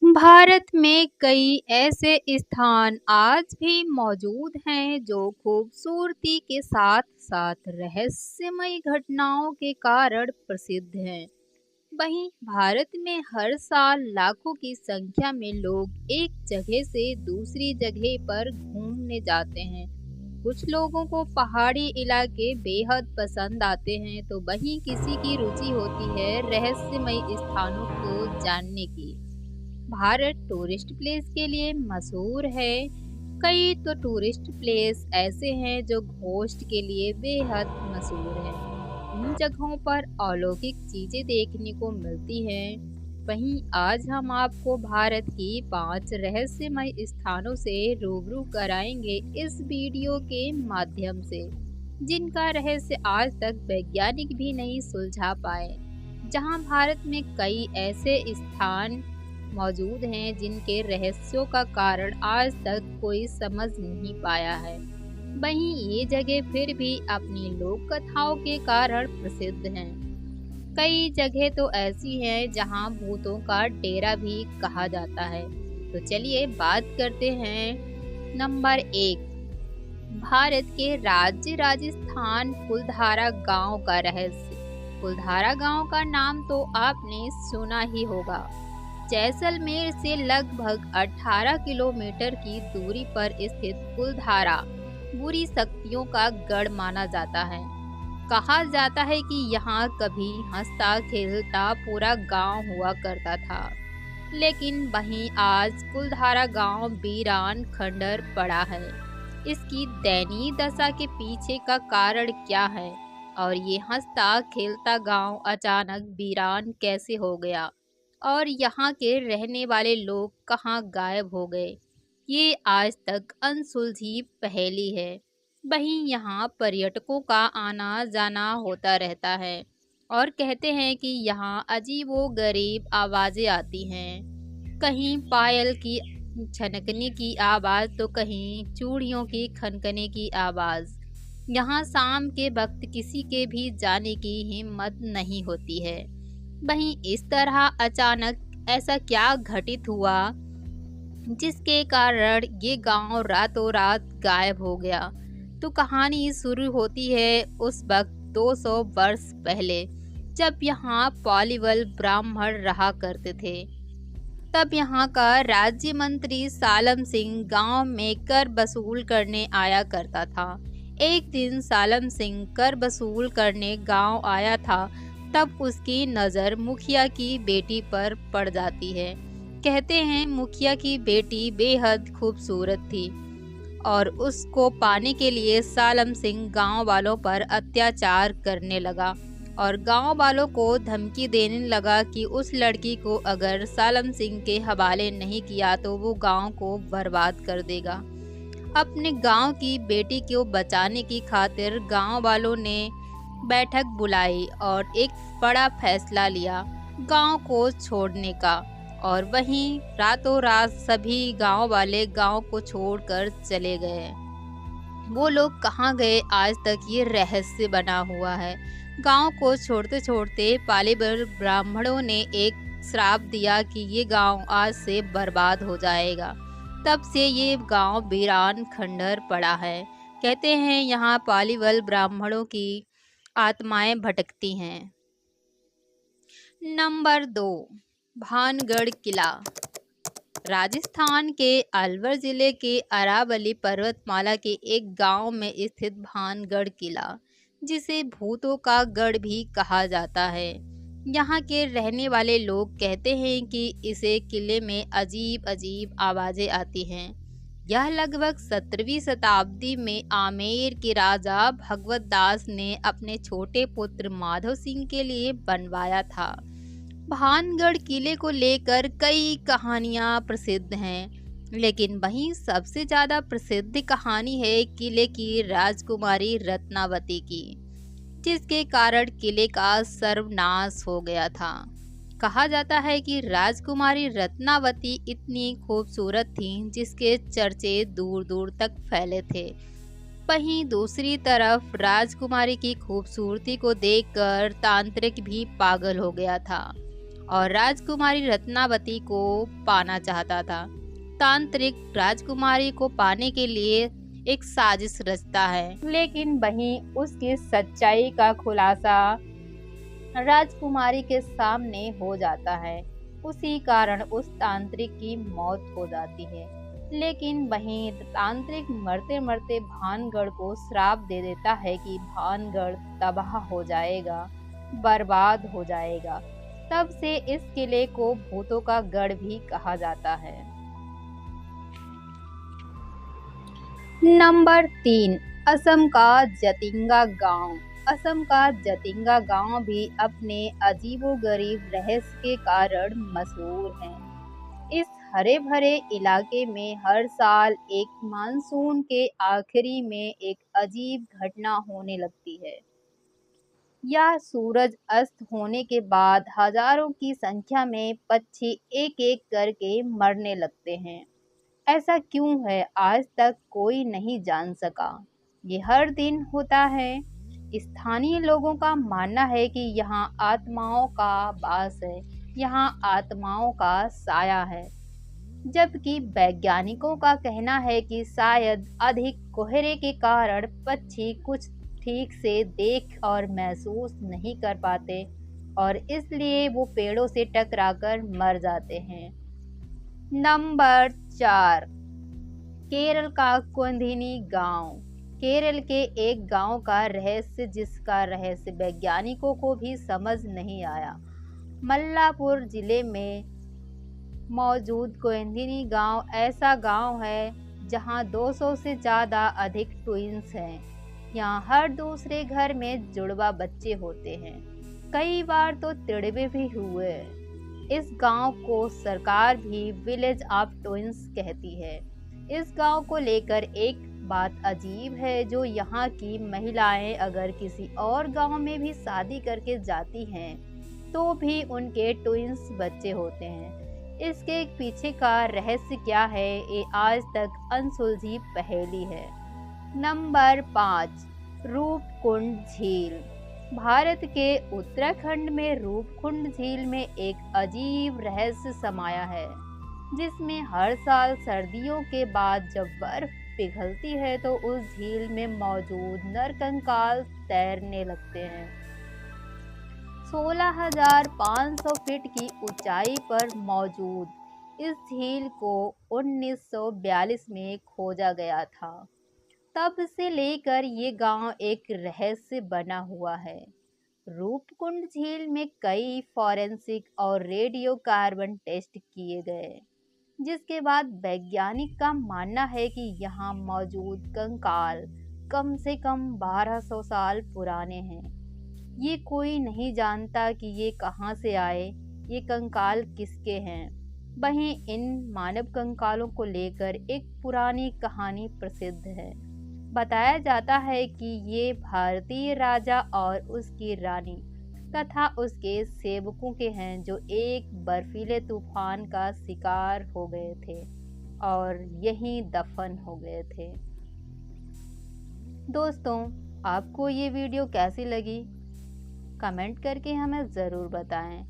भारत में कई ऐसे स्थान आज भी मौजूद हैं जो खूबसूरती के साथ साथ रहस्यमय घटनाओं के कारण प्रसिद्ध हैं। वहीं भारत में हर साल लाखों की संख्या में लोग एक जगह से दूसरी जगह पर घूमने जाते हैं। कुछ लोगों को पहाड़ी इलाके बेहद पसंद आते हैं, तो वहीं किसी की रुचि होती है रहस्यमय स्थानों को जानने की। भारत टूरिस्ट प्लेस के लिए मशहूर है। कई तो टूरिस्ट प्लेस ऐसे हैं जो घोस्ट के लिए बेहद मशहूर हैं। इन जगहों पर अलौकिक चीजें देखने को मिलती हैं। वहीं आज हम आपको भारत की 5 रहस्यमय स्थानों से रूबरू कराएंगे इस वीडियो के माध्यम से, जिनका रहस्य आज तक वैज्ञानिक भी नहीं सुलझा पाए। जहां भारत में कई ऐसे स्थान मौजूद हैं जिनके रहस्यों का कारण आज तक कोई समझ नहीं पाया है। वहीं ये जगह फिर भी अपनी लोक कथाओं के कारण प्रसिद्ध हैं। कई जगह तो ऐसी हैं जहां भूतों का डेरा भी कहा जाता है। तो चलिए बात करते हैं। नंबर 1, भारत के राज्य राजस्थान कुलधारा गांव का रहस्य। कुलधारा गांव का नाम तो आपने सुना ही होगा। जैसलमेर से लगभग 18 किलोमीटर की दूरी पर स्थित कुलधारा बुरी शक्तियों का गढ़ माना जाता है। कहा जाता है कि यहाँ कभी हंसता खेलता पूरा गांव हुआ करता था, लेकिन वहीं आज कुलधारा गांव वीरान खंडर पड़ा है। इसकी दयनीय दशा के पीछे का कारण क्या है, और ये हंसता खेलता गांव अचानक वीरान कैसे हो गया, और यहाँ के रहने वाले लोग कहाँ गायब हो गए, ये आज तक अनसुलझी पहेली है। वहीं यहाँ पर्यटकों का आना जाना होता रहता है, और कहते हैं कि यहाँ अजीबो गरीब आवाज़ें आती हैं। कहीं पायल की छनकने की आवाज़ तो कहीं चूड़ियों की खनकने की आवाज़। यहाँ शाम के वक्त किसी के भी जाने की हिम्मत नहीं होती है। वहीं इस तरह अचानक ऐसा क्या घटित हुआ जिसके कारण ये गांव रातों रात गायब हो गया। तो कहानी शुरू होती है उस वक्त 200 वर्ष पहले, जब यहाँ पालीवल ब्राह्मण रहा करते थे। तब यहाँ का राज्य मंत्री सालम सिंह गांव में कर वसूल करने आया करता था। एक दिन सालम सिंह कर वसूल करने गांव आया था, तब उसकी नज़र मुखिया की बेटी पर पड़ जाती है। कहते हैं मुखिया की बेटी बेहद खूबसूरत थी, और उसको पाने के लिए सालम सिंह गांव वालों पर अत्याचार करने लगा और गांव वालों को धमकी देने लगा कि उस लड़की को अगर सालम सिंह के हवाले नहीं किया तो वो गांव को बर्बाद कर देगा। अपने गांव की बेटी को बचाने की खातिर गांव वालों ने बैठक बुलाई और एक बड़ा फैसला लिया गांव को छोड़ने का। और वहीं रातों रात सभी गांव वाले गांव को छोड़कर चले गए। वो लोग कहाँ गए आज तक ये रहस्य बना हुआ है। गांव को छोड़ते छोड़ते पालीबल ब्राह्मणों ने एक श्राप दिया कि ये गांव आज से बर्बाद हो जाएगा। तब से ये गांव वीरान खंडर पड़ा है। कहते हैं यहाँ पालीबल ब्राह्मणों की आत्माएं भटकती हैं। नंबर 2, भानगढ़ किला। राजस्थान के अलवर जिले के अरावली पर्वतमाला के एक गांव में स्थित भानगढ़ किला, जिसे भूतों का गढ़ भी कहा जाता है। यहाँ के रहने वाले लोग कहते हैं कि इसे किले में अजीब अजीब आवाज़ें आती हैं। यह लगभग 17वीं शताब्दी में आमेर के राजा भगवत दास ने अपने छोटे पुत्र माधव सिंह के लिए बनवाया था। भानगढ़ किले को लेकर कई कहानियां प्रसिद्ध हैं, लेकिन वहीं सबसे ज़्यादा प्रसिद्ध कहानी है किले की राजकुमारी रत्नावती की, जिसके कारण किले का सर्वनाश हो गया था। कहा जाता है कि राजकुमारी रत्नावती इतनी खूबसूरत थी जिसके चर्चे दूर दूर तक फैले थे। वहीं दूसरी तरफ राजकुमारी की खूबसूरती को देखकर तांत्रिक भी पागल हो गया था और राजकुमारी रत्नावती को पाना चाहता था। तांत्रिक राजकुमारी को पाने के लिए एक साजिश रचता है, लेकिन वहीं उसकी सच्चाई का खुलासा राजकुमारी के सामने हो जाता है। उसी कारण उस तांत्रिक की मौत हो जाती है। लेकिन वहीं तांत्रिक मरते मरते भानगढ़ को श्राप दे देता है कि भानगढ़ तबाह हो जाएगा, बर्बाद हो जाएगा। तब से इस किले को भूतों का गढ़ भी कहा जाता है। नंबर 3, असम का जतिंगा गांव। असम का जतिंगा गांव भी अपने अजीबोगरीब रहस्य के कारण मशहूर है। इस हरे भरे इलाके में हर साल एक मानसून के आखिरी में एक अजीब घटना होने लगती है। या सूरज अस्त होने के बाद हजारों की संख्या में पक्षी एक एक करके मरने लगते हैं। ऐसा क्यों है, आज तक कोई नहीं जान सका। ये हर दिन होता है। स्थानीय लोगों का मानना है कि यहाँ आत्माओं का वास है, यहाँ आत्माओं का साया है। जबकि वैज्ञानिकों का कहना है कि शायद अधिक कोहरे के कारण पक्षी कुछ ठीक से देख और महसूस नहीं कर पाते और इसलिए वो पेड़ों से टकराकर मर जाते हैं। नंबर 4, केरल का कुंदिनी गांव। केरल के एक गांव का रहस्य जिसका रहस्य वैज्ञानिकों को भी समझ नहीं आया। मल्लापुर जिले में मौजूद कुंदिनी गांव ऐसा गांव है जहां 200 से ज़्यादा अधिक ट्विंस हैं। यहाँ हर दूसरे घर में जुड़वा बच्चे होते हैं। कई बार तो तिड़वे भी हुए। इस गांव को सरकार भी विलेज ऑफ ट्विंस कहती है। इस गांव को लेकर एक बात अजीब है, जो यहाँ की महिलाएं अगर किसी और गांव में भी शादी करके जाती हैं तो भी उनके ट्विंस बच्चे होते हैं। इसके पीछे का रहस्य क्या है, ये आज तक अनसुलझी पहेली है। नंबर 5, रूपकुंड झील। भारत के उत्तराखंड में रूपकुंड झील में एक अजीब रहस्य समाया है, जिसमें हर साल सर्दियों के बाद जब बर्फ पिघलती है तो उस झील में मौजूद नरकंकाल तैरने लगते हैं। 16,500 फीट की ऊंचाई पर मौजूद इस झील को 1942 में खोजा गया था। तब से लेकर ये गांव एक रहस्य बना हुआ है। रूपकुंड झील में कई फॉरेंसिक और रेडियो कार्बन टेस्ट किए गए, जिसके बाद वैज्ञानिक का मानना है कि यहाँ मौजूद कंकाल कम से कम 1200 साल पुराने हैं। ये कोई नहीं जानता कि ये कहाँ से आए, ये कंकाल किसके हैं। वहीं इन मानव कंकालों को लेकर एक पुरानी कहानी प्रसिद्ध है। बताया जाता है कि ये भारतीय राजा और उसकी रानी तथा उसके सेवकों के हैं, जो एक बर्फीले तूफान का शिकार हो गए थे और यहीं दफन हो गए थे। दोस्तों, आपको ये वीडियो कैसी लगी? कमेंट करके हमें ज़रूर बताएं।